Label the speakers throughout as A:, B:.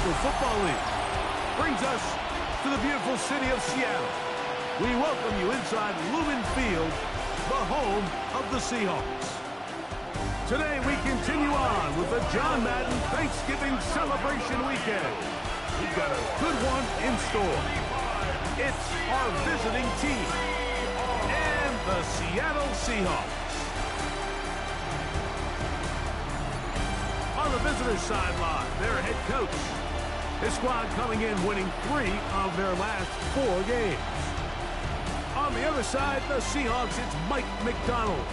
A: National Football League. Brings us to the beautiful city of Seattle. We welcome you inside Lumen Field, the home of the Seahawks. Today we continue on with the John Madden Thanksgiving celebration weekend. We've got a good one in store. It's our visiting team and the Seattle Seahawks. On the visitors' sideline, their head coach. His squad coming in winning 3 of their last 4 games. On the other side, the Seahawks, it's Mike McDonald.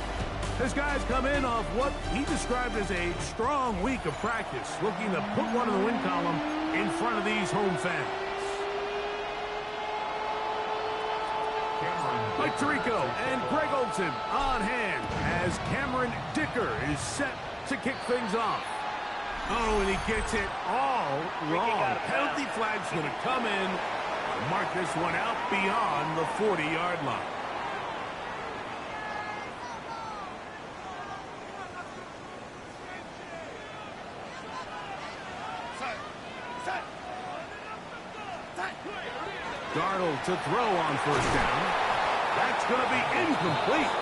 A: His guys come in off what he described as a strong week of practice, looking to put one in the win column in front of these home fans. Mike Tirico and Greg Olsen on hand as Cameron Dicker is set to kick things off. Oh, and he gets it all wrong. Penalty flag's going to come in. Mark this one out beyond the 40-yard line. Darnold to throw on first down. That's going to be incomplete.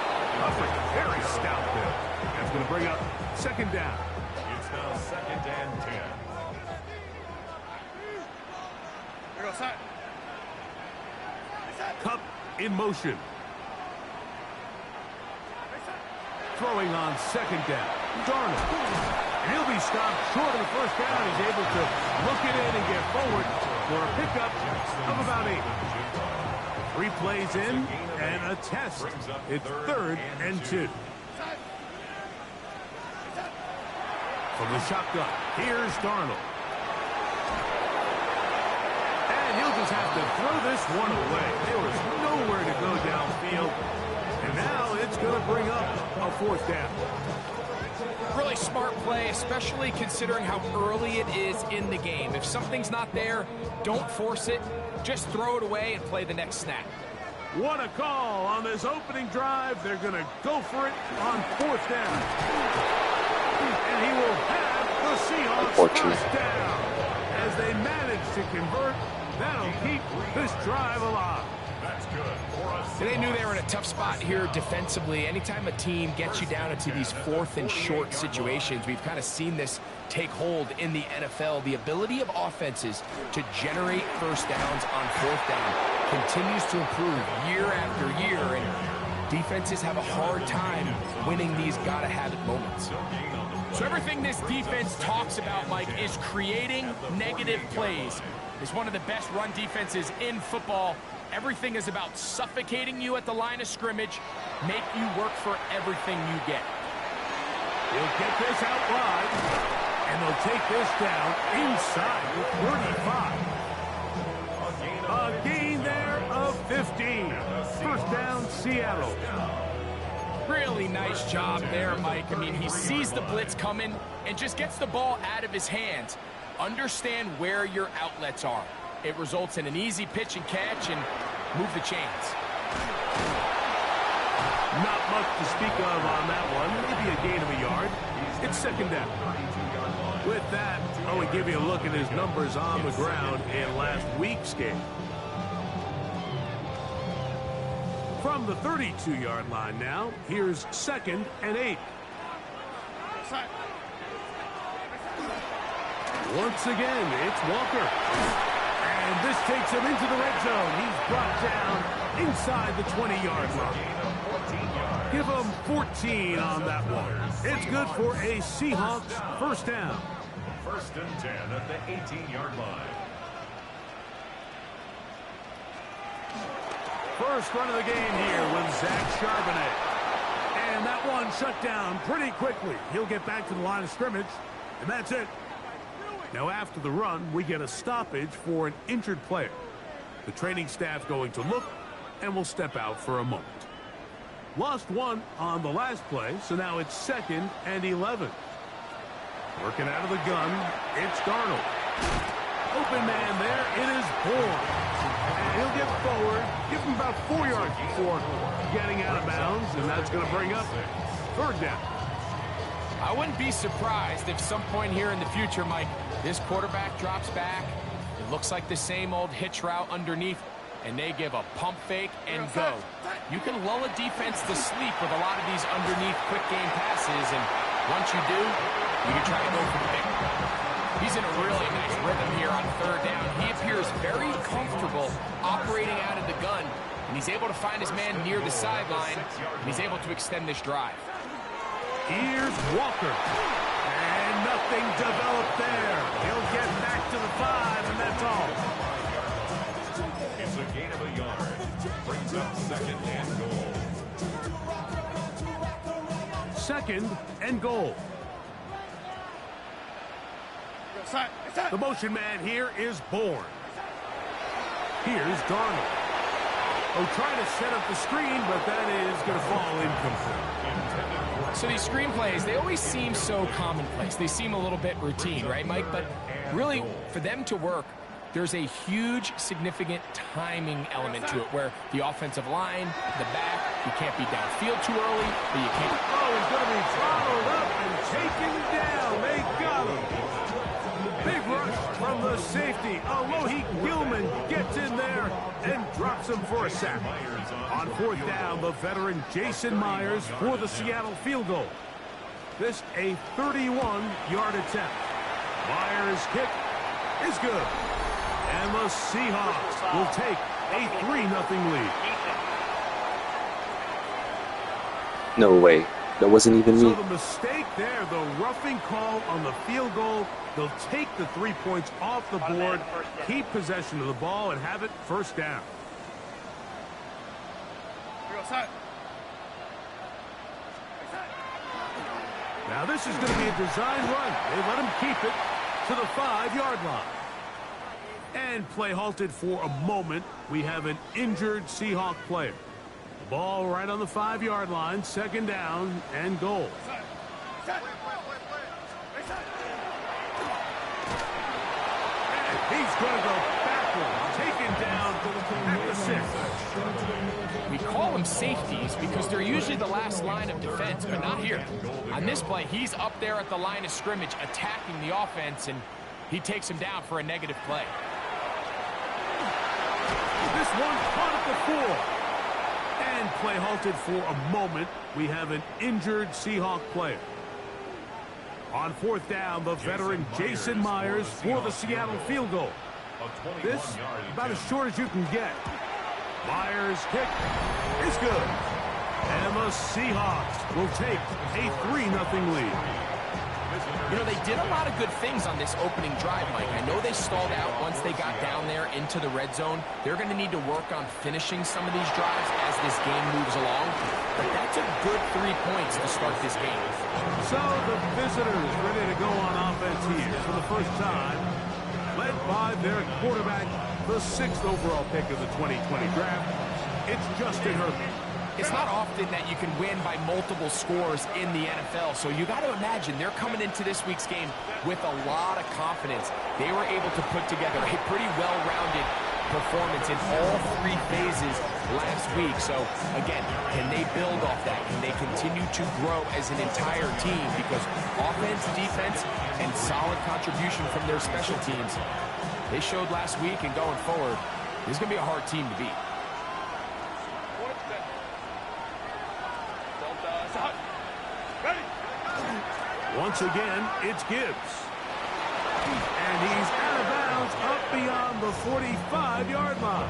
A: Very stout there. That's going to bring up second down.
B: It's now 2nd and 10.
A: Cup in motion. Throwing on second down. Darnold. And he'll be stopped short of the first down. He's able to look it in and get forward for a pickup of about 8. 3 plays in and a test. It's 3rd and 2. From the shotgun, here's Darnold. And he'll just have to throw this one away. There was nowhere to go downfield. And now it's going to bring up a 4th down.
C: Really smart play, especially considering how early it is in the game. If something's not there, don't force it. Just throw it away and play the next snap.
A: What a call on this opening drive. They're going to go for it on 4th down. And he will have the Seahawks first down. As they manage to convert, that'll keep this drive alive.
B: That's good.
C: They knew they were in a tough spot here defensively. Anytime a team gets you down into these 4th and short situations, we've kind of seen this take hold in the NFL. The ability of offenses to generate first downs on 4th down continues to improve year after year, and defenses have a hard time winning these gotta-have-it moments. So everything this defense talks about, Mike, is creating negative plays. It's one of the best run defenses in football. Everything is about suffocating you at the line of scrimmage, make you work for everything you get.
A: He'll get this out wide, and they'll take this down inside the 35. A gain there of 15. First down, Seattle.
C: Really nice job there, Mike. I mean, he sees the blitz coming and just gets the ball out of his hands. Understand where your outlets are. It results in an easy pitch and catch and move the chains.
A: Not much to speak of on that one. Maybe a gain of a yard. It's second down. With that, I will give you a look at his numbers on the ground in last week's game. From the 32-yard line now, here's 2nd and 8. Once again, it's Walker. And this takes him into the red zone. He's brought down inside the 20-yard line. Give him 14 on that one. It's good for a Seahawks first down.
B: 1st and 10 at the 18-yard line.
A: First run of the game here with Zach Charbonnet. And that one shut down pretty quickly. He'll get back to the line of scrimmage, and that's it. Now after the run, we get a stoppage for an injured player. The training staff going to look, and will step out for a moment. Lost one on the last play, so now it's 2nd and 11. Working out of the gun, it's Darnold. Open man there, it is Bourne. And he'll get forward, give him about 4 yards before getting out of bounds, and that's going to bring up 3rd down.
C: I wouldn't be surprised if some point here in the future, Mike, this quarterback drops back. It looks like the same old hitch route underneath, and they give a pump fake and go. You can lull a defense to sleep with a lot of these underneath quick game passes, and once you do, you can try to go for the big one. He's in a really nice rhythm here on third down. He appears very comfortable operating out of the gun, and he's able to find his man near the sideline, and he's able to extend this drive.
A: Here's Walker. And nothing developed there. He'll get back to the 5, and that's all.
B: It's a gain of a yard. Brings up second and goal.
A: Second and goal. The motion man here is Bourne. Here's Darnold. Oh, trying to set up the screen, but that is going to fall incomplete.
C: So these screenplays, they always seem so commonplace. They seem a little bit routine, right, Mike? But really, for them to work, there's a huge, significant timing element to it, where the offensive line, the back, you can't be downfield too early, but you can't.
A: Oh, he's going to be followed up and taken down. They got him. Big rush from the safety. Alohi Gilman gets in there and drops him for a sack. On fourth down, the veteran Jason Myers for the Seattle field goal. This a 31-yard attempt. Myers' kick is good. And the Seahawks will take a 3-0 lead.
D: No way. That wasn't even
A: So
D: me.
A: the mistake there, the roughing call on the field goal, they'll take the 3 points off the board, keep possession of the ball, and have it first down. Now this is going to be a design run. They let him keep it to the 5-yard line. And play halted for a moment. We have an injured Seahawk player. The ball right on the 5-yard line, second down and goal. And he's going to go backward, taken down at the 6.
C: We call them safeties because they're usually the last line of defense, but not here. On this play, he's up there at the line of scrimmage attacking the offense, and he takes him down for a negative play.
A: This one caught at the 4. And play halted for a moment. We have an injured Seahawk player. On fourth down, the veteran Jason Myers for the Seattle field goal. This about as short as you can get. Myers' kick is good. And the Seahawks will take a 3-0 lead.
C: You know, they did a lot of good things on this opening drive, Mike. I know they stalled out once they got down there into the red zone. They're going to need to work on finishing some of these drives as this game moves along. But that's a good 3 points to start this game.
A: So the visitors ready to go on offense here for the first time, led by their quarterback, the 6th overall pick of the 2020 draft. It's Justin Herbert.
C: It's not often that you can win by multiple scores in the NFL, so you got to imagine they're coming into this week's game with a lot of confidence. They were able to put together a pretty well-rounded performance in all 3 phases last week. So, again, can they build off that? Can they continue to grow as an entire team? Because offense, defense, and solid contribution from their special teams, they showed last week, and going forward, this is going to be a hard team to beat.
A: Once again, it's Gibbs. And he's out of bounds up beyond the 45-yard line.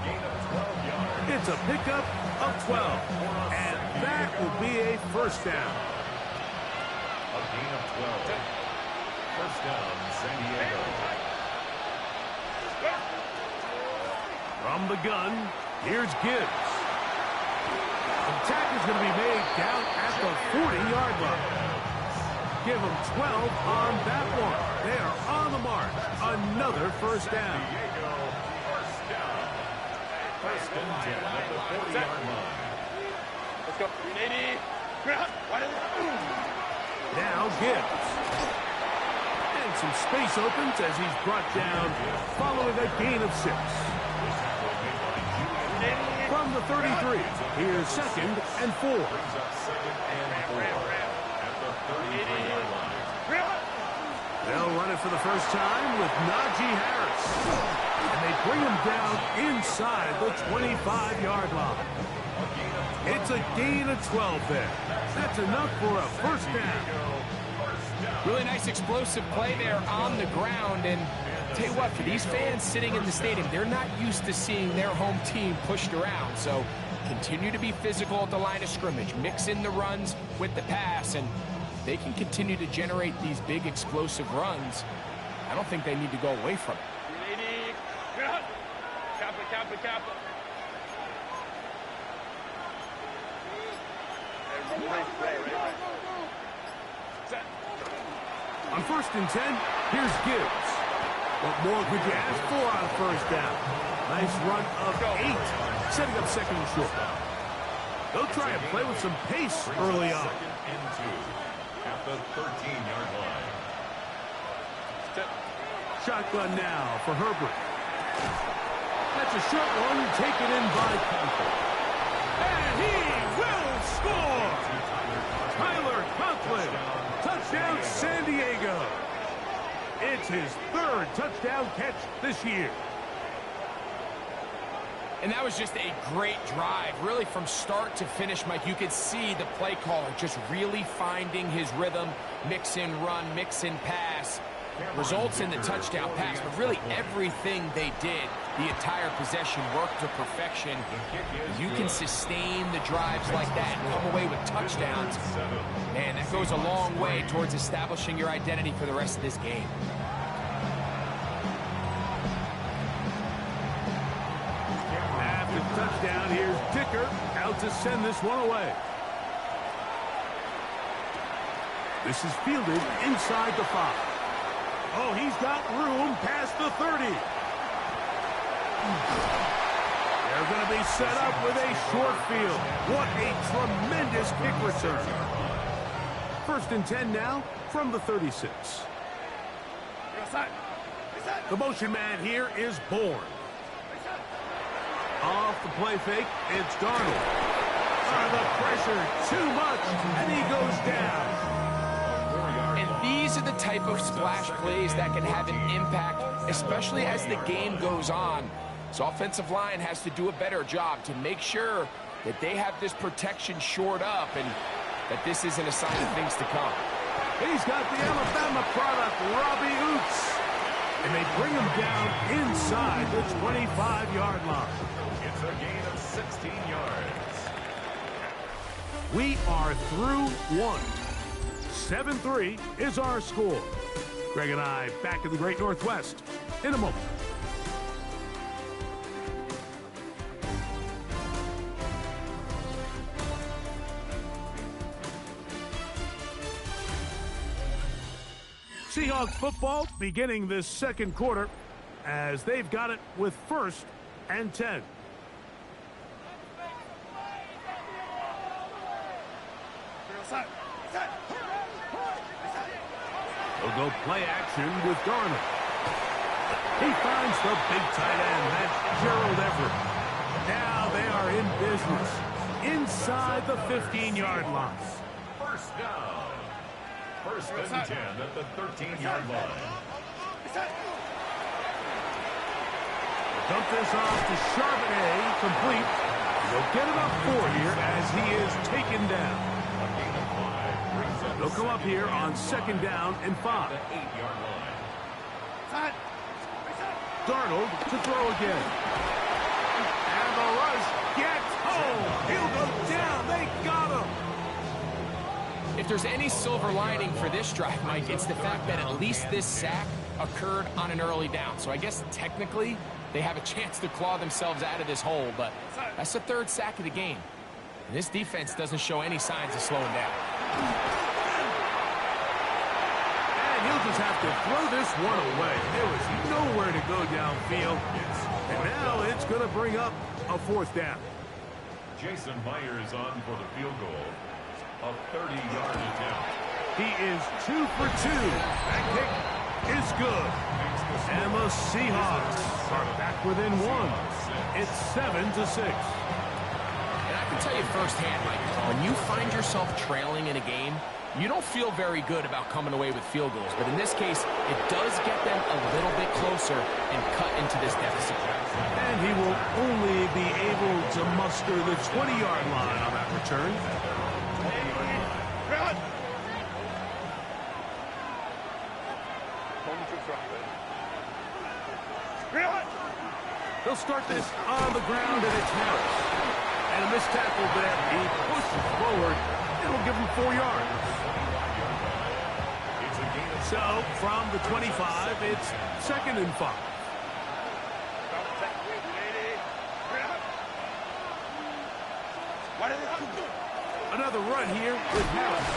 A: It's a pickup of 12. And that will be a first down.
B: A gain of 12. First down, San Diego.
A: From the gun, here's Gibbs. The tackle is going to be made down at the 40-yard line. Give them 12 on that one. They are on the mark. Another first down.
B: First down. First and 10 at the 40-yard line.
E: Let's go. 380.
A: Now Gibbs. And some space opens as he's brought down following a gain of 6. From the 33, here's second and 4.
B: Brings up second and 4 at the 33-yard line.
A: They'll run it for the first time with Najee Harris. And they bring him down inside the 25-yard line. It's a gain of 12 there. That's enough for a first down.
C: Really nice explosive play there on the ground. And tell you what, for these fans sitting in the stadium, they're not used to seeing their home team pushed around. So continue to be physical at the line of scrimmage. Mix in the runs with the pass, and they can continue to generate these big explosive runs. I don't think they need to go away from it.
E: Kappa.
A: On 1st and 10, here's Gibbs. What more could you ask for on first down? Nice run of 8, setting up second and short. They'll try and play with some pace early on.
B: Second and 2 at the 13-yard line.
A: Shotgun now for Herbert. That's a short one taken in by Conklin. And he will score! Tyler Conklin, touchdown San Diego. It's his 3rd touchdown catch this year.
C: And that was just a great drive, really from start to finish, Mike. You could see the play caller just really finding his rhythm, mix in run, mix in pass. Results in the touchdown pass, but really everything they did, the entire possession worked to perfection. You can sustain the drives like that and come away with touchdowns. Man, that goes a long way towards establishing your identity for the rest of this game.
A: After the touchdown, here's Dicker out to send this one away. This is fielded inside the 5. Oh, he's got room past the 30. They're going to be set up with a short field. What a tremendous kick return. 1st and 10 now from the 36. The motion man here is Bourne. Off the play fake, it's Darnold. The pressure, too much, and he goes down.
C: These are the type of splash plays that can have an impact, especially as the game goes on. So offensive line has to do a better job to make sure that they have this protection shored up and that this isn't a sign of things to come.
A: He's got the Alabama product, Robbie Oots. And they bring him down inside the 25-yard line.
B: It's a gain of 16 yards.
A: We are through 1. 7-3 is our score. Greg and I back in the Great Northwest in a moment. Seahawks football beginning this second quarter as they've got it with 1st and 10. They'll go play action with Darnold. He finds the big tight end. That's Gerald Everett. Now they are in business inside the 15-yard line.
B: First down. 1st and 10 at the 13-yard line.
A: Dump this off to Charbonnet, complete. They'll get it up 4 here as he is taken down. They'll come up here on 2nd down and 5.
B: The 8-yard line.
A: Darnold to throw again. And the rush gets home. He'll go down. They got him.
C: If there's any silver lining for this drive, Mike, it's the fact that at least this sack occurred on an early down. So I guess technically they have a chance to claw themselves out of this hole, but that's the 3rd sack of the game. And this defense doesn't show any signs of slowing down.
A: And he'll just have to throw this one away. There was nowhere to go downfield. And now it's going to bring up a 4th down.
B: Jason Myers on for the field goal. A 30-yard attempt.
A: He is 2 for 2. That kick is good. And the Seahawks are back within 1. It's 7-6.
C: And I can tell you firsthand, Mike, when you find yourself trailing in a game, You don't feel very good about coming away with field goals, but in this case, it does get them a little bit closer and cut into this deficit.
A: And he will only be able to muster the 20-yard line on that return. They'll start this on the ground, and it's Harris. And a missed tackle there. He pushes forward. It'll give him 4 yards. So, from the 25, it's 2nd and 5. Another run here with Harris.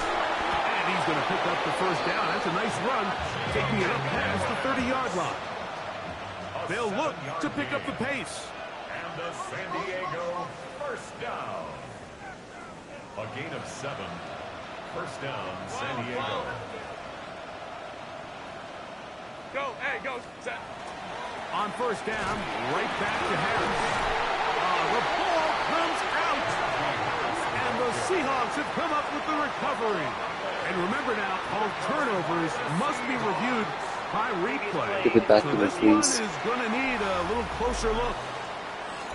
A: And he's going to pick up the first down. That's a nice run, taking it up past the 30-yard line. They'll look to pick up the pace.
B: And the San Diego first down. A gain of 7. First down, San Diego.
E: Go, hey, go, set.
A: On first down, right back to Harris. The ball comes out. And the Seahawks have come up with the recovery. And remember now, all turnovers must be reviewed by replay.
D: Give it back to me, please.
A: This one is going to need a little closer look.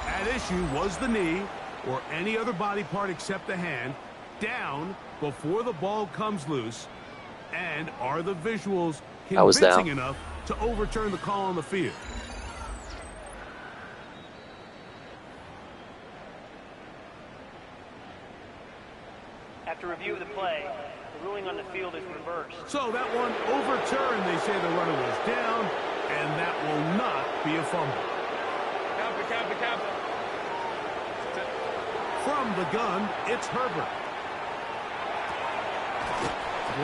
A: At issue was the knee, or any other body part except the hand, down before the ball comes loose. And are the visuals convincing enough to overturn the call on the field?
F: After review of the play, the ruling on the field is reversed.
A: So that one overturned. They say the runner was down, and that will not be a fumble.
E: Cap.
A: From the gun, it's Herbert.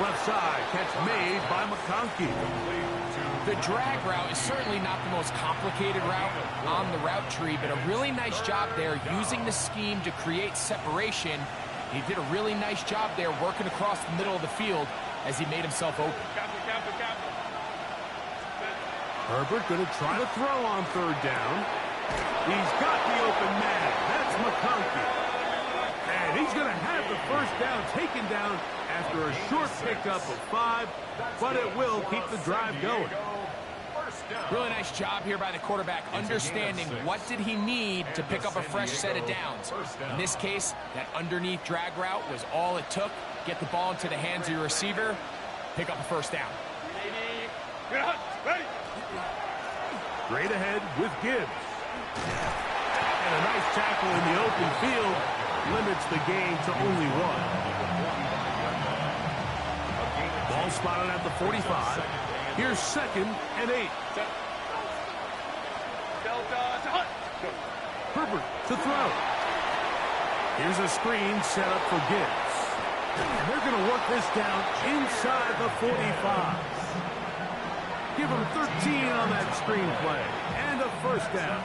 A: Left side, catch made by McConkey.
C: The drag route is certainly not the most complicated route on the route tree, but a really nice job there using the scheme to create separation. He did a really nice job there working across the middle of the field as he made himself open.
E: Cap.
A: Herbert going to try to throw on third down. He's got the open man. That's McConkey. And he's going to have the first down taken down after a short pickup of 5, but it will keep the drive going.
C: Really nice job here by the quarterback, understanding what did he need to pick up a fresh set of downs. In this case, that underneath drag route was all it took. Get the ball into the hands of your receiver, pick up a first down.
A: Straight ahead with Gibbs. And a nice tackle in the open field limits the game to only 1. Ball spotted at the 45. Here's 2nd and 8. Herbert to throw. Here's a screen set up for Gibbs. And they're going to work this down inside the 45. Give him 13 on that screen play. And a first down.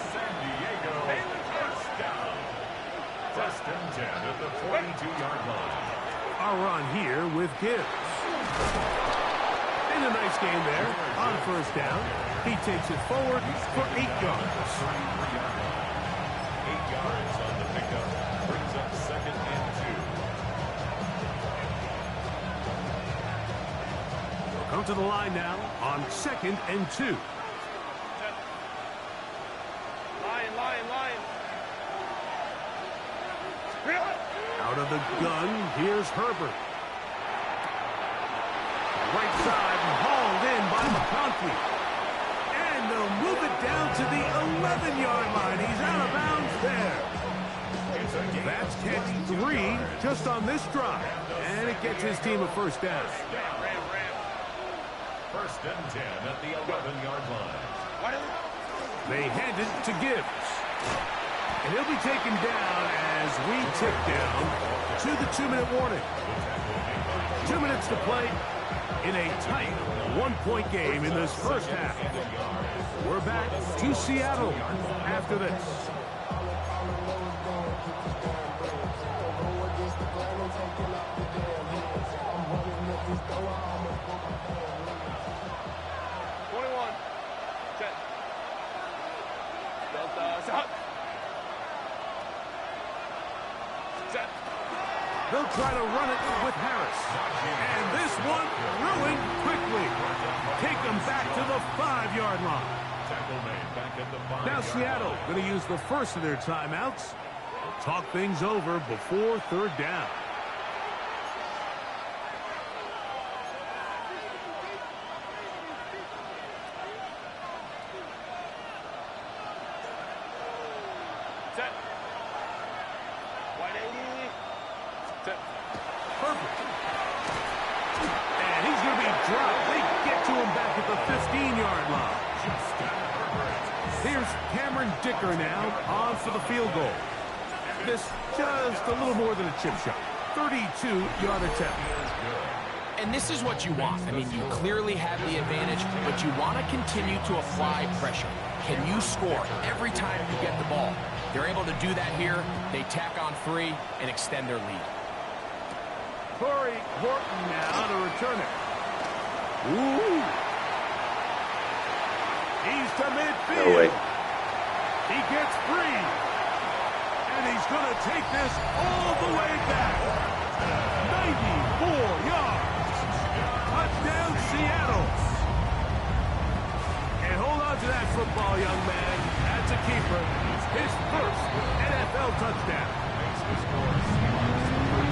B: San Diego first down. First and 10 at the 42-yard line.
A: A run here with Gibbs. And a nice game there on first down. He takes it forward for 8 yards.
B: 8 yards on the pickup. Brings up 2nd and 2.
A: They'll come to the line now on 2nd and 2.
E: Line.
A: Out of the gun, here's Herbert. Right side hauled in by McConkey. And they'll move it down to the 11-yard line. He's out of bounds there. That's catch 3 just on this drive. And it gets his team a first down.
B: First and 10 at the 11-yard line.
A: They hand it to Gibbs. And he'll be taken down as we tick down to the 2-minute warning. 2 minutes to play in a tight 1-point game in this first half. We're back to Seattle after this. They'll try to run it with Harris. And this one ruined quickly. Take them back to the 5-yard line. Now Seattle going to use the first of their timeouts. Talk things over before third down.
E: Set. 180. Set.
A: Perfect. And he's going to be dropped. They get to him back at the 15-yard line. Here's Cameron Dicker now on for the field goal. This just a little more than a chip shot. 32-yard attempt.
C: And this is what you want. I mean, you clearly have the advantage, but you want to continue to apply pressure. Can you score every time you get the ball? They're able to do that here. They tack on 3 and extend their lead.
A: Corey Horton now to return it. Ooh. He's to midfield.
D: No way.
A: He gets free. And he's going to take this all the way back. 94 yards. Touchdown, Seattle. And hold on to that football, young man. That's a keeper. His first NFL touchdown.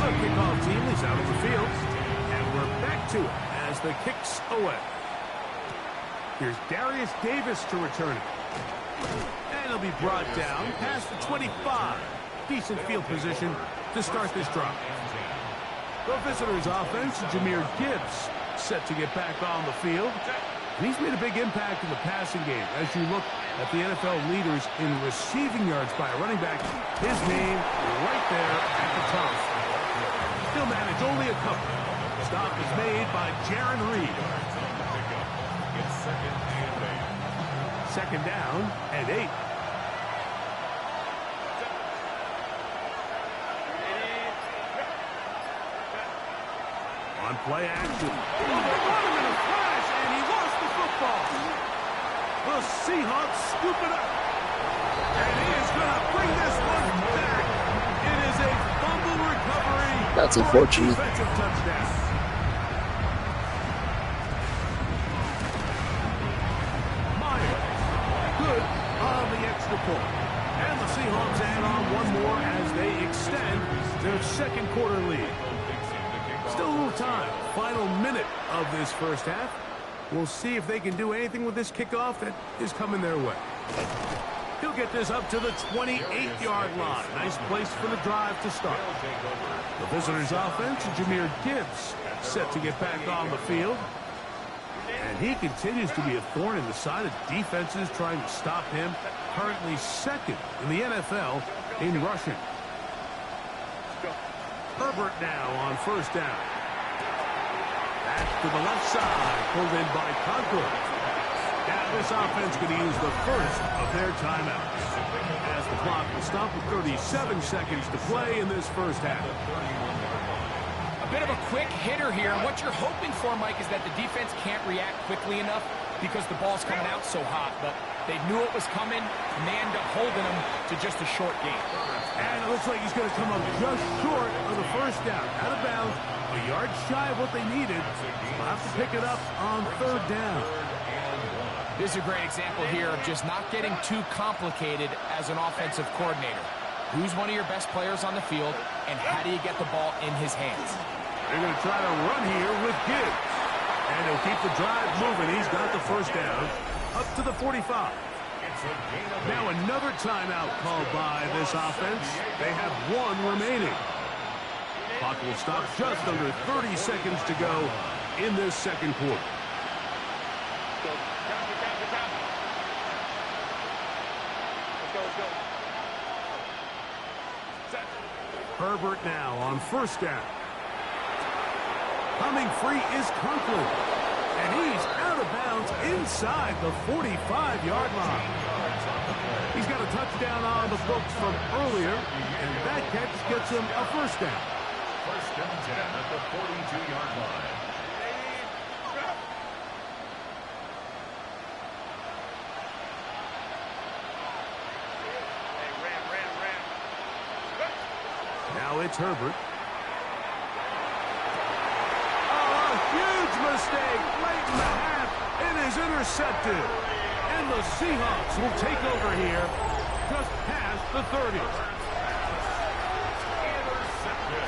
A: The kickoff team is out of the field. And we're back to it as the kick's away. Here's Darius Davis to return it. And he'll be brought down past the 25. Decent field position to start this drive. The visitors' offense, Jahmyr Gibbs, set to get back on the field. And he's made a big impact in the passing game. As you look at the NFL leaders in receiving yards by a running back, his name right there at the top. He'll manage only a couple. Stop is made by Jaron Reed. Second down and 8. On play action. Oh, they got him in a flash, and he lost the football. The Seahawks scoop it up. And he is going to bring this one back. It is a fumble recovery.
D: That's unfortunate.
A: Defensive touchdown. Myers. Good on the extra point. And the Seahawks add on one more as they extend their second quarter lead. Still a little time. Final minute of this first half. We'll see if they can do anything with this kickoff that is coming their way. He'll get this up to the 28-yard line. Nice place for the drive to start. The visitors' offense, Jahmyr Gibbs, set to get back on the field. And he continues to be a thorn in the side of defenses trying to stop him. Currently second in the NFL in rushing. Herbert now on first down. Back to the left side, pulled in by Conklin. Now this offense going to use the first of their timeouts. As the clock will stop with 37 seconds to play in this first half.
C: A bit of a quick hitter here. What you're hoping for, Mike, is that the defense can't react quickly enough because the ball's coming out so hot. But they knew it was coming, and they end up holding them to just a short game.
A: And it looks like he's going to come up just short of the first down. Out of bounds, a yard shy of what they needed. They'll have to pick it up on third down.
C: This is a great example here of just not getting too complicated as an offensive coordinator. Who's one of your best players on the field, and how do you get the ball in his hands?
A: They're going to try to run here with Gibbs. And he'll keep the drive moving. He's got the first down up to the 45. Now another timeout called by this offense. They have one remaining. Clock will stop just under 30 seconds to go in this second quarter. Herbert now on first down. Coming free is Conklin. And he's out of bounds inside the 45-yard line. He's got a touchdown on the books from earlier, and that catch gets him a first down.
B: First and 10 at the 42-yard line.
A: Now it's Herbert. mistake late in the half. It is intercepted. And the Seahawks will take over here just past the 30.
B: Intercepted.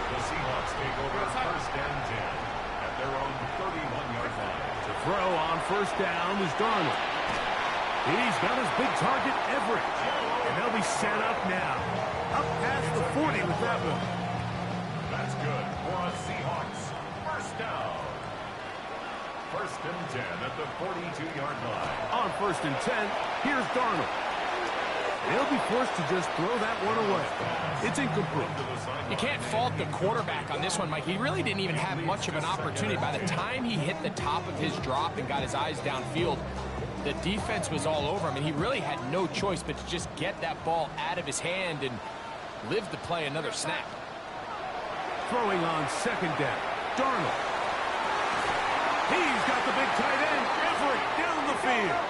B: The Seahawks take over first and 10 at their own 31-yard line.
A: To throw on first down is Darnold. He's got his big target, Everett. And they'll be set up now. Up past the 40 with that one.
B: That's good for a Seahawks first down. First and 10 at the 42-yard line.
A: On first and 10, here's Darnold. He'll be forced to just throw that one away. It's incomplete.
C: You can't fault the quarterback on this one, Mike. He really didn't even have much of an opportunity. By the time he hit the top of his drop and got his eyes downfield, the defense was all over him, and he really had no choice but to just get that ball out of his hand and live to play another snap.
A: Throwing on second down, Darnold. He's got the big tight end, Everett, down the field.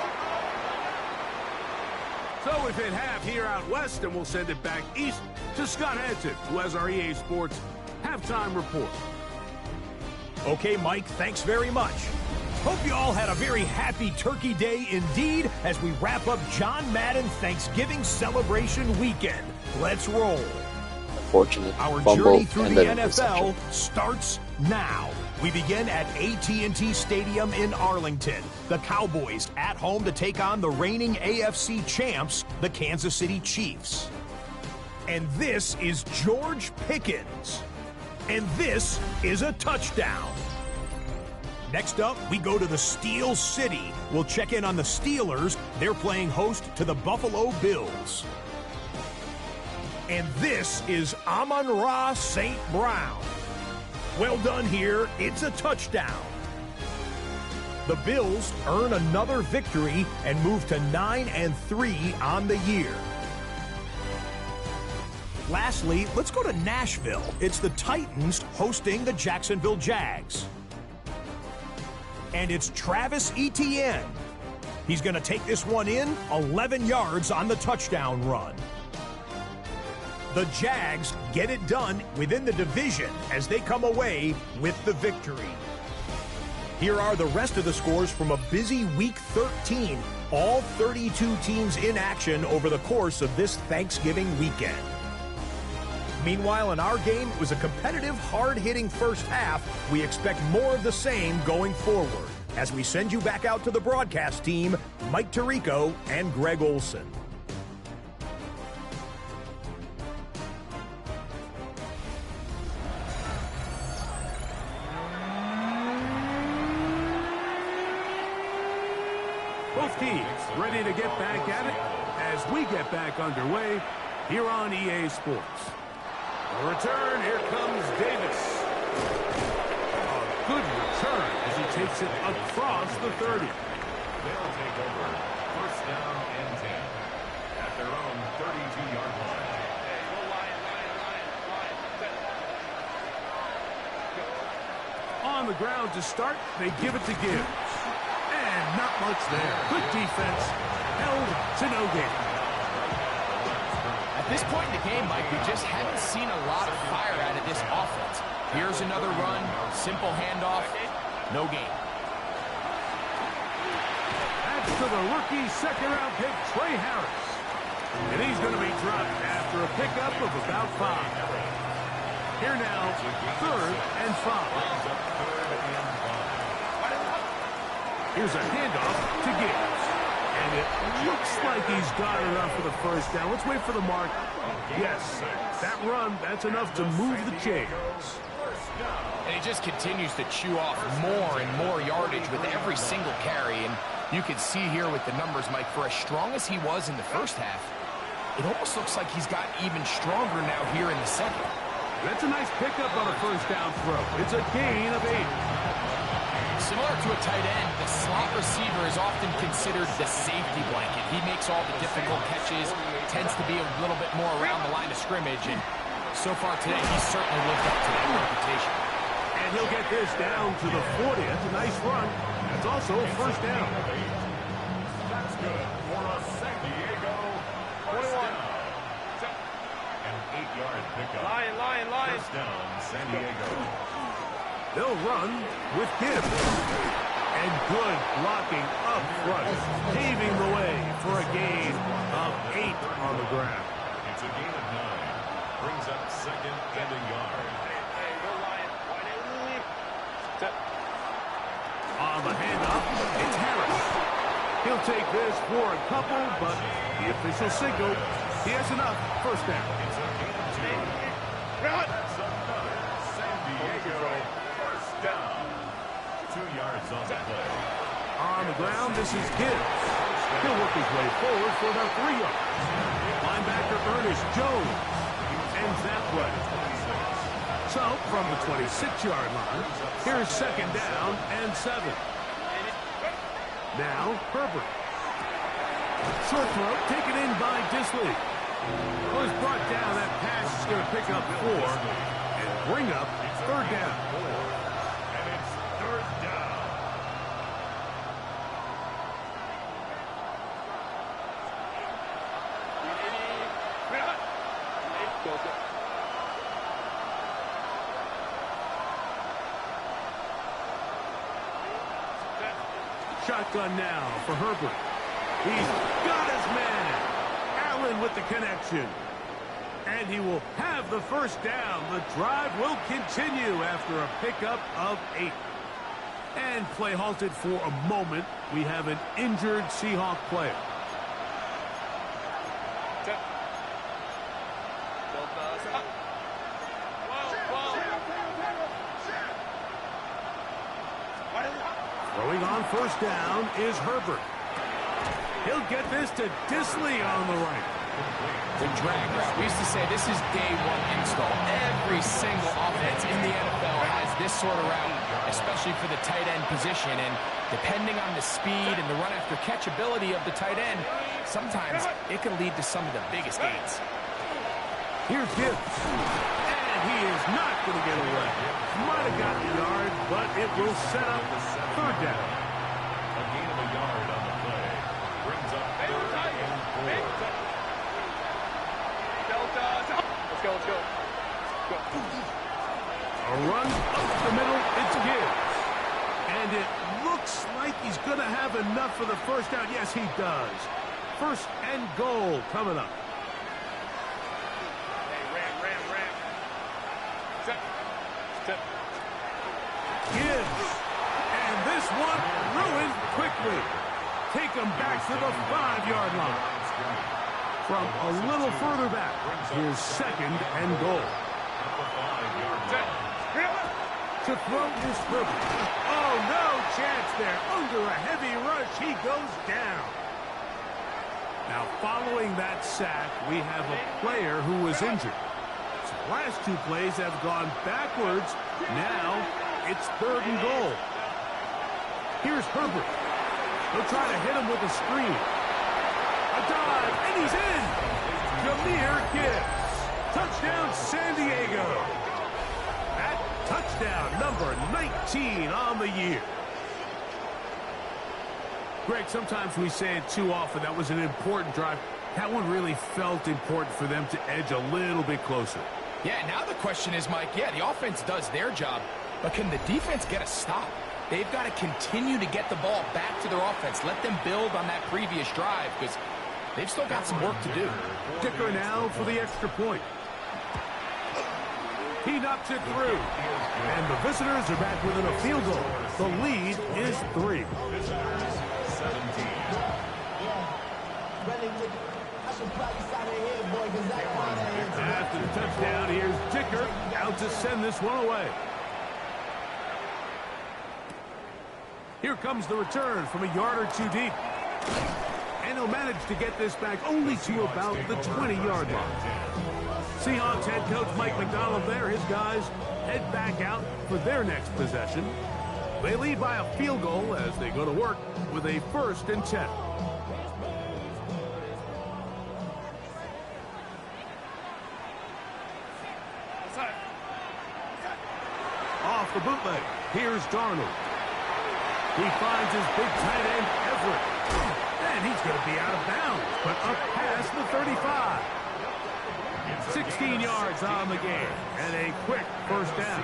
A: So we've hit half here out west, and we'll send it back east to Scott Hansen, who has our EA Sports halftime report.
G: Okay, Mike, thanks very much. Hope you all had a very happy Turkey Day indeed as we wrap up John Madden Thanksgiving celebration weekend. Let's roll.
D: Unfortunate
G: Our
D: fumble
G: journey through
D: and
G: the
D: then
G: NFL
D: interception.
G: starts now. We begin at AT&T Stadium in Arlington. The Cowboys at home to take on the reigning AFC champs, the Kansas City Chiefs. And this is George Pickens. And this is a touchdown. Next up, we go to the Steel City. We'll check in on the Steelers. They're playing host to the Buffalo Bills. And this is Amon-Ra St. Brown. Well done here. It's a touchdown. The Bills earn another victory and move to 9-3 on the year. Lastly, let's go to Nashville. It's the Titans hosting the Jacksonville Jags. And it's Travis Etienne. He's going to take this one in 11 yards on the touchdown run. The Jags get it done within the division as they come away with the victory. Here are the rest of the scores from a busy Week 13. All 32 teams in action over the course of this Thanksgiving weekend. Meanwhile, in our game, it was a competitive, hard-hitting first half. We expect more of the same going forward. As we send you back out to the broadcast team, Mike Tirico and Greg Olson.
A: Both teams ready to get back at it as we get back underway here on EA Sports. A return, here comes Davis. A good return as he takes it across the 30.
B: They'll take over first down and 10 at their own 32-yard line.
A: On the ground to start, they give it to Gibbs. And not much there. Good defense. Held to no gain.
C: At this point in the game, Mike, we just haven't seen a lot of fire out of this offense. Here's another run, simple handoff, no gain.
A: That's to the rookie second-round pick, Trey Harris. And he's going to be dropped after a pickup of about 5. Here now, 3rd and 5. Here's a handoff to Gibbs. And it looks like he's got enough for the first down. Let's wait for the mark. Yes, that run, that's enough to move the chains.
C: And he just continues to chew off more and more yardage with every single carry. And you can see here with the numbers, Mike, for as strong as he was in the first half, it almost looks like he's got even stronger now here in the second.
A: That's a nice pickup on a first down throw. It's a gain of 8.
C: Similar to a tight end, the slot receiver is often considered the safety blanket. He makes all the difficult catches, tends to be a little bit more around the line of scrimmage, and so far today, he's certainly lived up to that reputation.
A: And he'll get this down to the 40. That's a nice run. That's also a first down.
B: That's good for a San Diego first down. An 8-yard pickup.
E: Lion.
B: First down, San Diego.
A: They'll run with Gibbs. And good blocking up front, paving the way for a gain of 8 on the ground.
B: It's a gain of 9. Brings up second and a yard.
A: On the handoff, it's Harris. He'll take this for a couple, but the official signal, he has enough. First down.
B: It's a gain of 2. That's another San Diego first down. 2 yards on the play.
A: On the ground, this is Gibbs. He'll work his way forward for about 3 yards. Linebacker Ernest Jones ends that play. So, from the 26-yard line, here's second down and 7. Now, Herbert. Short throw, taken in by Disley. Was brought down. That pass is going to pick up 4 and bring up third down.
B: And it's third down.
A: Shotgun now for Herbert. He's got his man. Allen with the connection. And he will have the first down. The drive will continue after a pickup of 8. And play halted for a moment. We have an injured Seahawk player. Throwing on first down is Herbert. He'll get this to Disley on the right.
C: The drag route. We used to say this is day 1 install. Every single offense in the NFL has this sort of route, especially for the tight end position. And depending on the speed and the run after catch ability of the tight end, sometimes it can lead to some of the biggest gains.
A: Here's Gibbs. And he is not going to get away. Might have got the yard, but it will set up third down.
B: A gain of a yard on the play. Brings up third and 4.
E: Let's go.
A: A run up the middle, it's Gibbs. And it looks like he's going to have enough for the first down. Yes, he does. First and goal coming up.
E: Ram. Step.
A: Gibbs. And this one ruined quickly. Take him back to the 5-yard line. From a little further back, here's second and goal. To throw this Herbert. Oh, no chance there. Under a heavy rush, he goes down. Now, following that sack, we have a player who was injured. So the last 2 plays have gone backwards. Now, it's third and goal. Here's Herbert. He'll try to hit him with a screen. A dive, and he's in. Jahmyr Gibbs. Touchdown, San Diego. That touchdown, number 19 on the year. Greg, sometimes we say it too often. That was an important drive. That one really felt important for them to edge a little bit closer.
C: Yeah, now the question is, Mike, the offense does their job, but can the defense get a stop? They've got to continue to get the ball back to their offense. Let them build on that previous drive because they've still got some work to do.
A: Dicker now for the extra point. He knocks it through. And the visitors are back within a field goal. The lead is 3.
B: Visitors, 17.
A: After the touchdown, here's Dicker out to send this one away. Here comes the return from a yard or 2 deep. And he'll manage to get this back only to about the 20-yard line. Seahawks head coach Mike McDonald there. His guys head back out for their next possession. They lead by a field goal as they go to work with a 1st and 10. Off the bootleg, here's Darnold. He finds his big tight end, Everett. And he's going to be out of bounds, but up past the 35. 16 yards on the game, and a quick first down.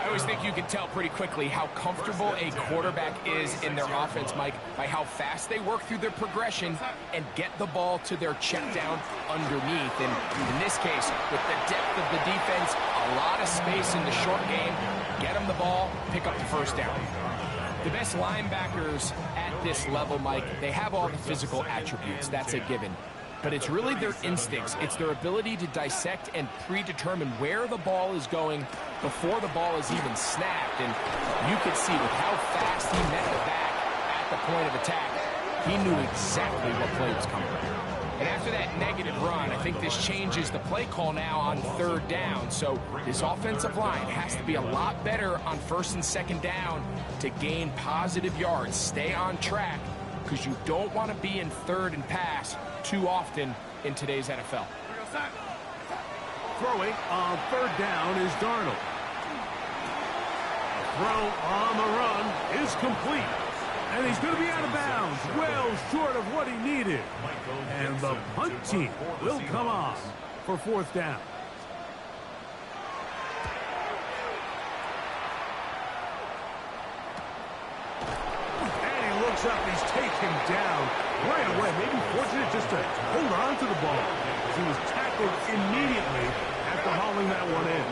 C: I always think you can tell pretty quickly how comfortable a quarterback is in their offense, Mike, by how fast they work through their progression and get the ball to their check down underneath. And in this case, with the depth of the defense, a lot of space in the short game, get them the ball, pick up the first down. The best linebackers at this level, Mike, they have all the physical attributes. That's a given. But it's really their instincts. It's their ability to dissect and predetermine where the ball is going before the ball is even snapped. And you could see with how fast he met the back at the point of attack, he knew exactly what play was coming. And after that negative run, I think this changes the play call now on third down. So this offensive line has to be a lot better on first and second down to gain positive yards, stay on track, because you don't want to be in third and pass too often in today's NFL.
A: Throwing on third down is Darnold. Throw on the run is complete. And he's going to be out of bounds, well short of what he needed. And the punt team will come off for fourth down. And he looks up, he's taken down right away. Maybe fortunate just to hold on to the ball, as he was tackled immediately after hauling that one in.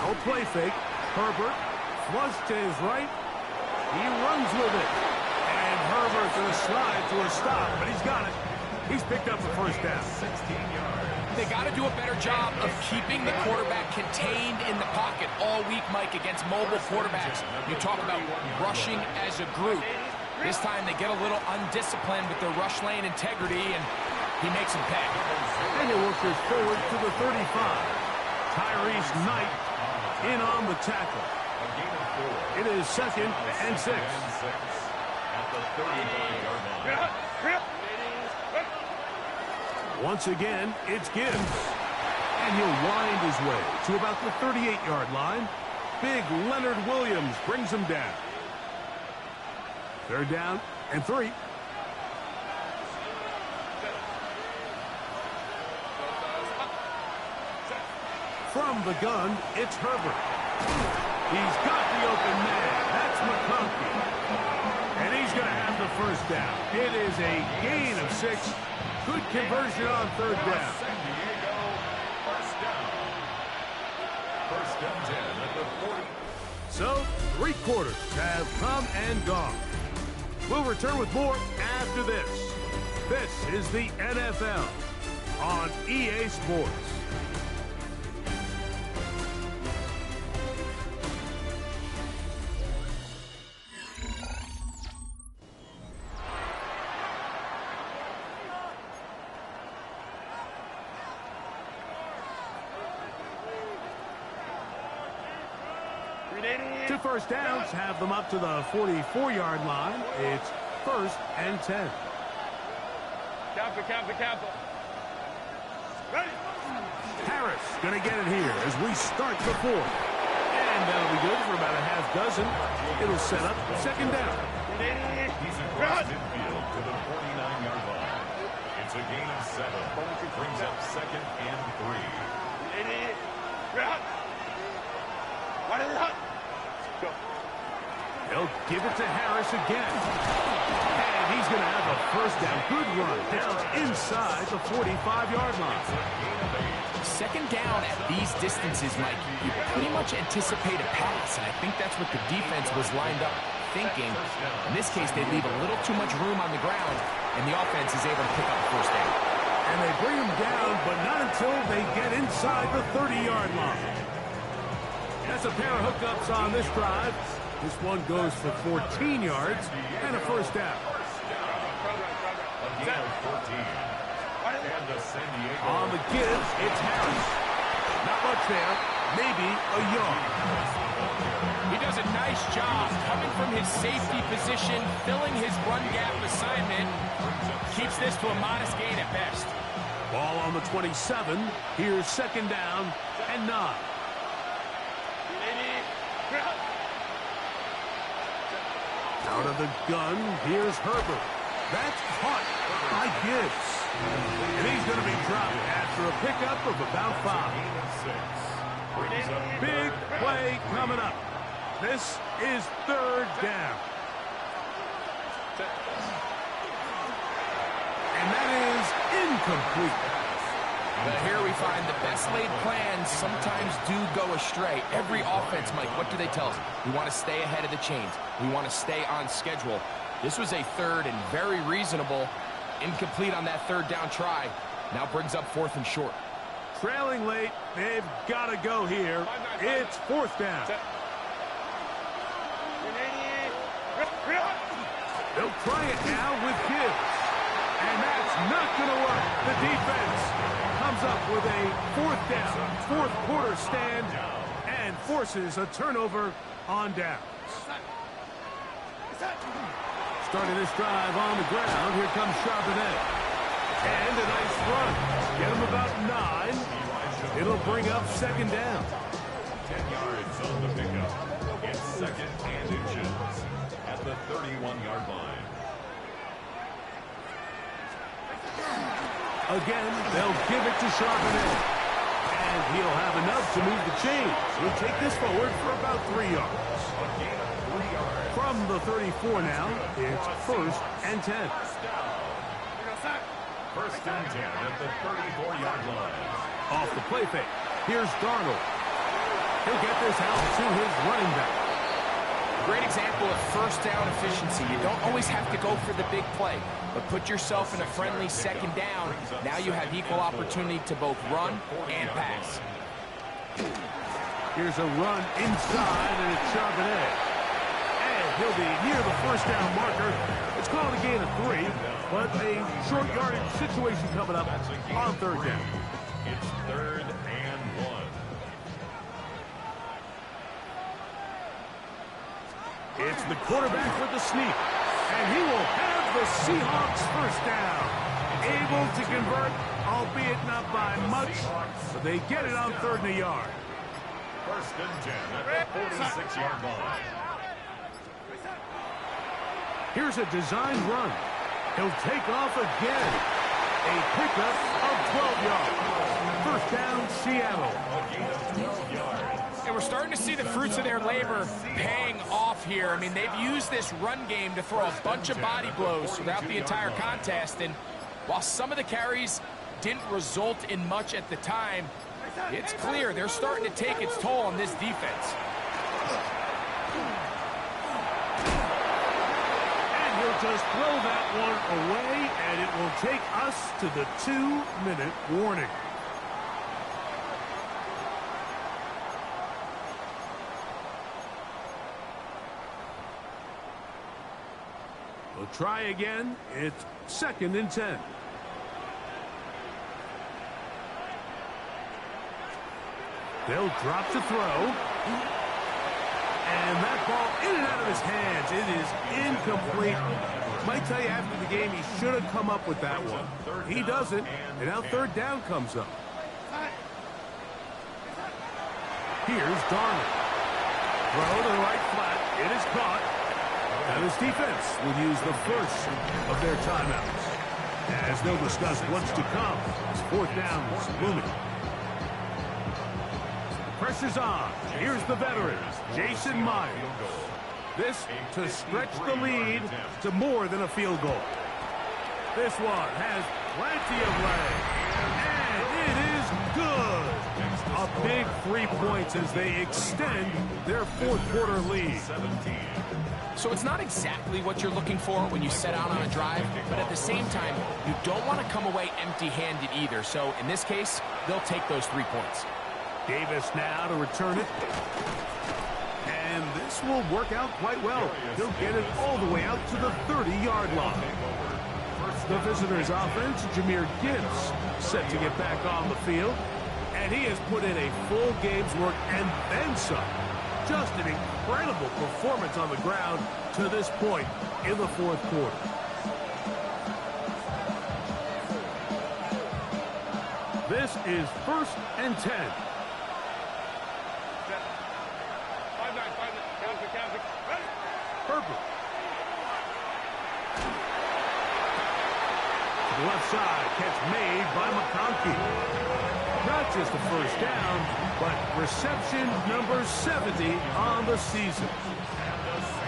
A: No play fake. Herbert flush to his right. He runs with it. And Herbert going to slide to a stop, but he's got it. He's picked up the first down. 16 yards.
C: They got to do a better job of keeping the quarterback contained in the pocket all week, Mike, against mobile quarterbacks. You talk about rushing as a group. This time they get a little undisciplined with their rush lane integrity, and he makes them pay.
A: And he works this forward to the 35. Tyrese Knight in on the tackle. It is second and 6.
B: At the 35-yard line.
A: Once again, it's Gibbs. And he'll wind his way to about the 38-yard line. Big Leonard Williams brings him down. Third down and 3. From the gun, it's Herbert. He's got the open man. That's McConkey. And he's going to have the first down. It is a gain of 6. Good conversion on third down.
B: San Diego, first down. First and 10 at the 40.
A: So, 3 quarters have come and gone. We'll return with more after this. This is the NFL on EA Sports. Two first downs have them up to the 44-yard line. It's first and 10.
E: Camper. Ready.
A: Harris going to get it here as we start the fourth. And that'll be good for about a half dozen. It'll set up second down.
B: He's across midfield to the 49-yard line. It's a gain of 7. Brings up second and 3.
A: They'll give it to Harris again. And he's going to have a first down. Good run down inside the 45-yard line.
C: Second down at these distances, Mike, you pretty much anticipate a pass, and I think that's what the defense was lined up thinking. In this case, they leave a little too much room on the ground, and the offense is able to pick up the first down.
A: And they bring him down, but not until they get inside the 30-yard line. That's a pair of hookups on this drive. This one goes for 14 yards and a first down.
B: A gain of 14. And the San Diego.
A: On the give, it's Harris. Not much there. Maybe a yard.
C: He does a nice job coming from his safety position, filling his run gap assignment. Keeps this to a modest gain at best.
A: Ball on the 27. Here's second down and 9. Out of the gun, here's Herbert. That's caught by Gibbs. And he's going to be dropped after a pickup of about 5. Big play coming up. This is 3rd down. And that is incomplete.
C: But here we find the best laid plans sometimes do go astray. Every offense, Mike, what do they tell us? We want to stay ahead of the chains. We want to stay on schedule. This was a 3rd and very reasonable. Incomplete on that 3rd down try. Now brings up 4th and short.
A: Trailing late, they've got to go here. It's 4th down. They'll try it now with Gibbs. And that's not going to work. The defense comes up with a 4th down, 4th quarter stand, and forces a turnover on downs. Starting this drive on the ground, here comes Charbonnet. And a nice run. Get him about 9. It'll bring up 2nd down.
B: 10 yards on the pickup. It's 2nd and inches at the 31-yard line.
A: Again, they'll give it to Charbonnet. And he'll have enough to move the chains. He'll take this forward for about 3 yards. From the 34 now, it's 1st and 10.
B: 1st and 10 at the 34-yard line.
A: Off the play fake, here's Darnold. He'll get this out to his running back.
C: Great example of 1st down efficiency. You don't always have to go for the big play, but put yourself in a friendly 2nd down. Now you have equal opportunity to both run and pass.
A: Here's a run inside, and it's Charbonnet. And he'll be near the 1st down marker. It's called a gain of 3, but a short yardage situation coming up on 3rd down.
B: It's 3rd and 1.
A: It's the quarterback with the sneak, and he will have the Seahawks 1st down. Able to convert, albeit not by much, but they get it on 3rd and a yard.
B: 1st and 10 at the 46-yard line.
A: Here's a designed run. He'll take off again. A pickup of 12 yards. 1st down, Seattle.
C: And we're starting to see the fruits of their labor paying off here. I mean, they've used this run game to throw a bunch of body blows throughout the entire contest. And while some of the carries didn't result in much at the time, it's clear they're starting to take its toll on this defense.
A: And he'll just throw that one away, and it will take us to the 2-minute warning. We'll try again. It's 2nd and 10. They'll drop to throw. And that ball in and out of his hands. It is incomplete. Might tell you after the game he should have come up with that one. He doesn't, and now 3rd down comes up. Here's Darnold. Throw to the right flat. It is caught. And his defense will use the first of their timeouts. As they'll discuss what's to come, as 4th down is looming. Pressure's on. Here's the veteran, Jason Myers. This to stretch the lead to more than a field goal. This one has plenty of leg. And it is good. A big 3 points as they extend their 4th quarter lead.
C: So it's not exactly what you're looking for when you set out on a drive, but at the same time, you don't want to come away empty-handed either. So in this case, they'll take those 3 points.
A: Davis now to return it. And this will work out quite well. He'll get it all the way out to the 30-yard line. The visitors' offense, Jahmyr Gibbs, set to get back on the field. And he has put in a full game's work and then some. Just an incredible performance on the ground to this point in the 4th quarter. This is 1st and 10.
E: 5-9, 5-9.
A: to the left side. Catch made by McConkey. Not just a first down, but reception number 70 on the season.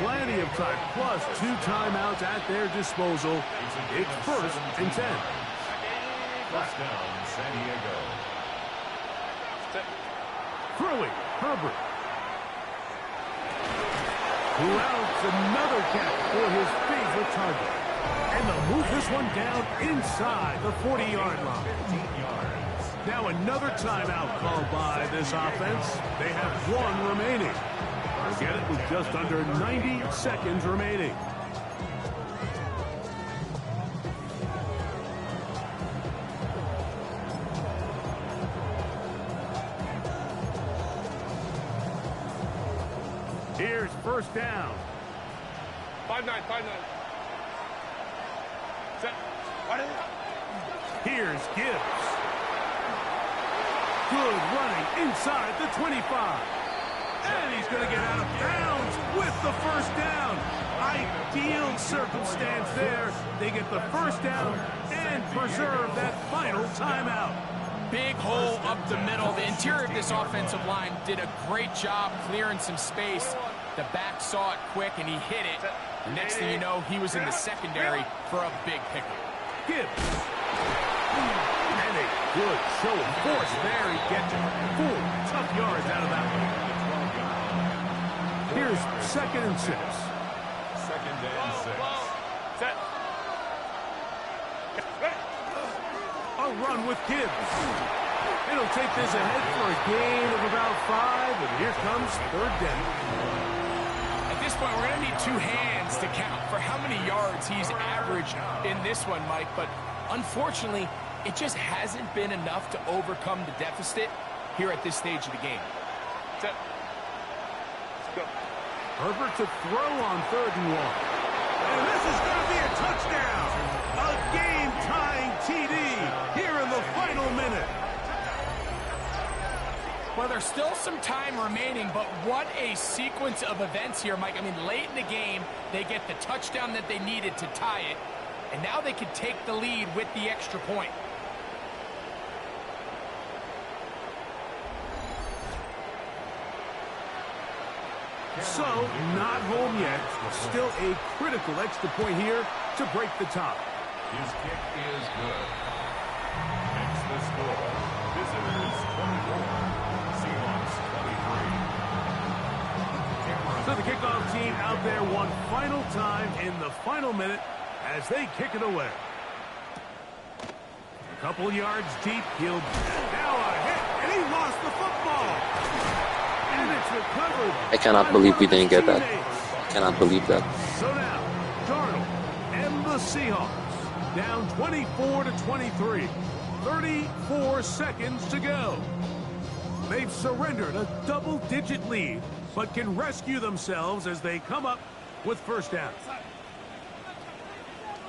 A: Plenty of time, plus 2 timeouts at their disposal. It's 1st and 10.
B: First down, San Diego.
A: Throwing, Herbert. Who else? Another catch for his favorite target. And they'll move this one down inside the 40-yard line.
B: 15 yards.
A: Now another timeout called by this offense. They have 1 remaining. We'll get it with just under 90 seconds remaining. Here's first down.
E: 5-9, 5-9. Set. What is it?
A: Here's Gibbs. Good running inside the 25. And he's going to get out of bounds with the first down. Ideal circumstance there. They get the first down and preserve that final timeout.
C: Big hole up the middle. The interior of this offensive line did a great job clearing some space. The back saw it quick, and he hit it. The next thing you know, he was in the secondary for a big pickup.
A: Gibbs. And a good show of force there. He gets 4 tough yards out of that one. Here's 2nd and 6.
B: Second and 6.
E: Set.
A: A run with Gibbs. It'll take this ahead for a gain of about 5, and here comes 3rd down.
C: At this point, we're going to need 2 hands to count for how many yards he's averaged in this one, Mike. But unfortunately, it just hasn't been enough to overcome the deficit here at this stage of the game.
E: Set. Let's go.
A: Herbert to throw on 3rd and 1. And this is going to be a touchdown. A game-tying TD here in the final minute.
C: Well, there's still some time remaining, but what a sequence of events here, Mike. I mean, late in the game, they get the touchdown that they needed to tie it, and now they can take the lead with the extra point.
A: So, not home yet. Still a critical extra point here to break the tie.
B: His kick is good. Makes the score. Visitors 24. Seahawks 23.
A: So the kickoff team out there one final time in the final minute as they kick it away. A couple yards deep. He'll now a hit, and he lost the football. And it's recovered.
D: I cannot believe we didn't get that. I cannot believe that.
A: So now, Darnold and the Seahawks down 24-23. 34 seconds to go. They've surrendered a double-digit lead, but can rescue themselves as they come up with first down.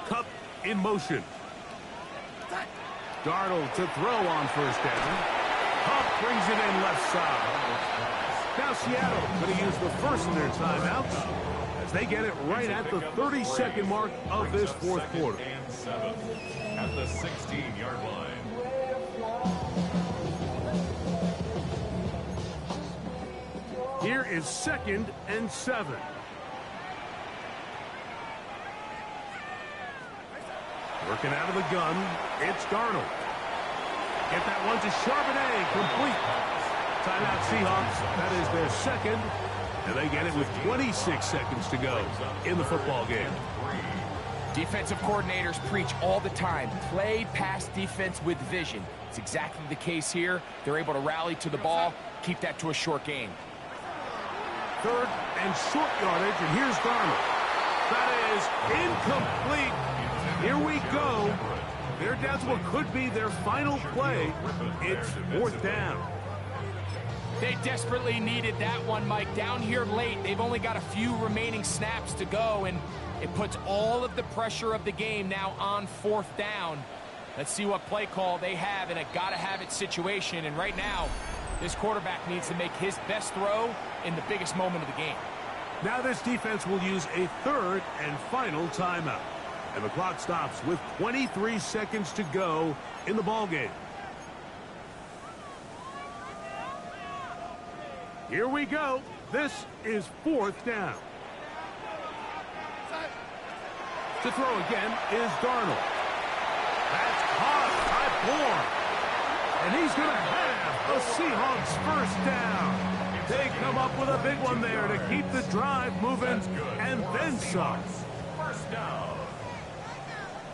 A: Cup in motion. Darnold to throw on first down. Cup brings it in left side. Now Seattle going to use the first of their timeouts as they get it right at the 30-second mark of this 4th quarter.
B: And 7 at the 16-yard line.
A: Here is 2nd and 7. Working out of the gun, it's Darnold. Get that one to Charbonnet, complete. Timeout Seahawks, that is their 2nd, and they get it with 26 seconds to go in the football game.
C: Defensive coordinators preach all the time, play pass defense with vision. It's exactly the case here. They're able to rally to the ball, keep that to a short gain.
A: 3rd and short yardage, and here's Darnold. That is incomplete. Here we go. They're down to what could be their final play. It's 4th down.
C: They desperately needed that one, Mike. Down here late, they've only got a few remaining snaps to go, and it puts all of the pressure of the game now on 4th down. Let's see what play call they have in a gotta-have-it situation, and right now, this quarterback needs to make his best throw in the biggest moment of the game.
A: Now this defense will use a 3rd and final timeout. And the clock stops with 23 seconds to go in the ballgame. Here we go. This is 4th down. To throw again is Darnold. That's caught by Bourne. And he's going to have a Seahawks first down. They come up with a big one there to keep the drive moving and then some.
B: First down.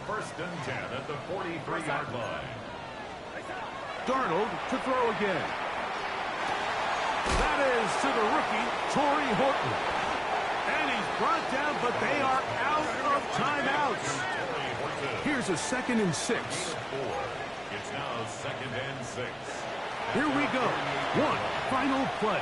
B: 1st and 10 at the 43-yard line.
A: Darnold to throw again. That is to the rookie, Torrey Horton. And he's brought down, but they are out of timeouts. Here's a 2nd and 6.
B: It's now 2nd and 6.
A: Here we go. One final play.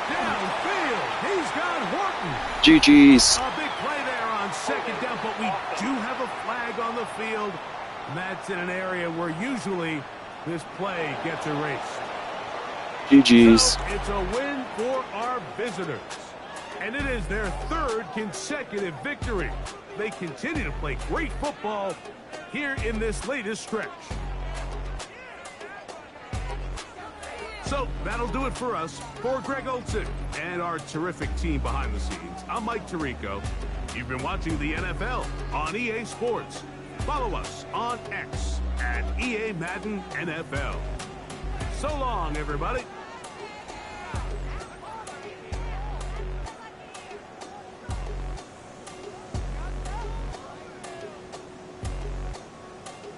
A: Downfield. He's got Horton.
D: GG's.
A: A big play there on 2nd down, but we do have a flag on the field. And that's in an area where usually this play gets erased.
D: GG's.
A: So it's a win for our visitors. And it is their 3rd consecutive victory. They continue to play great football here in this latest stretch. So that'll do it for us. For Greg Olson and our terrific team behind the scenes, I'm Mike Tirico. You've been watching the NFL on EA Sports. Follow us on X at EA Madden NFL. So long, everybody.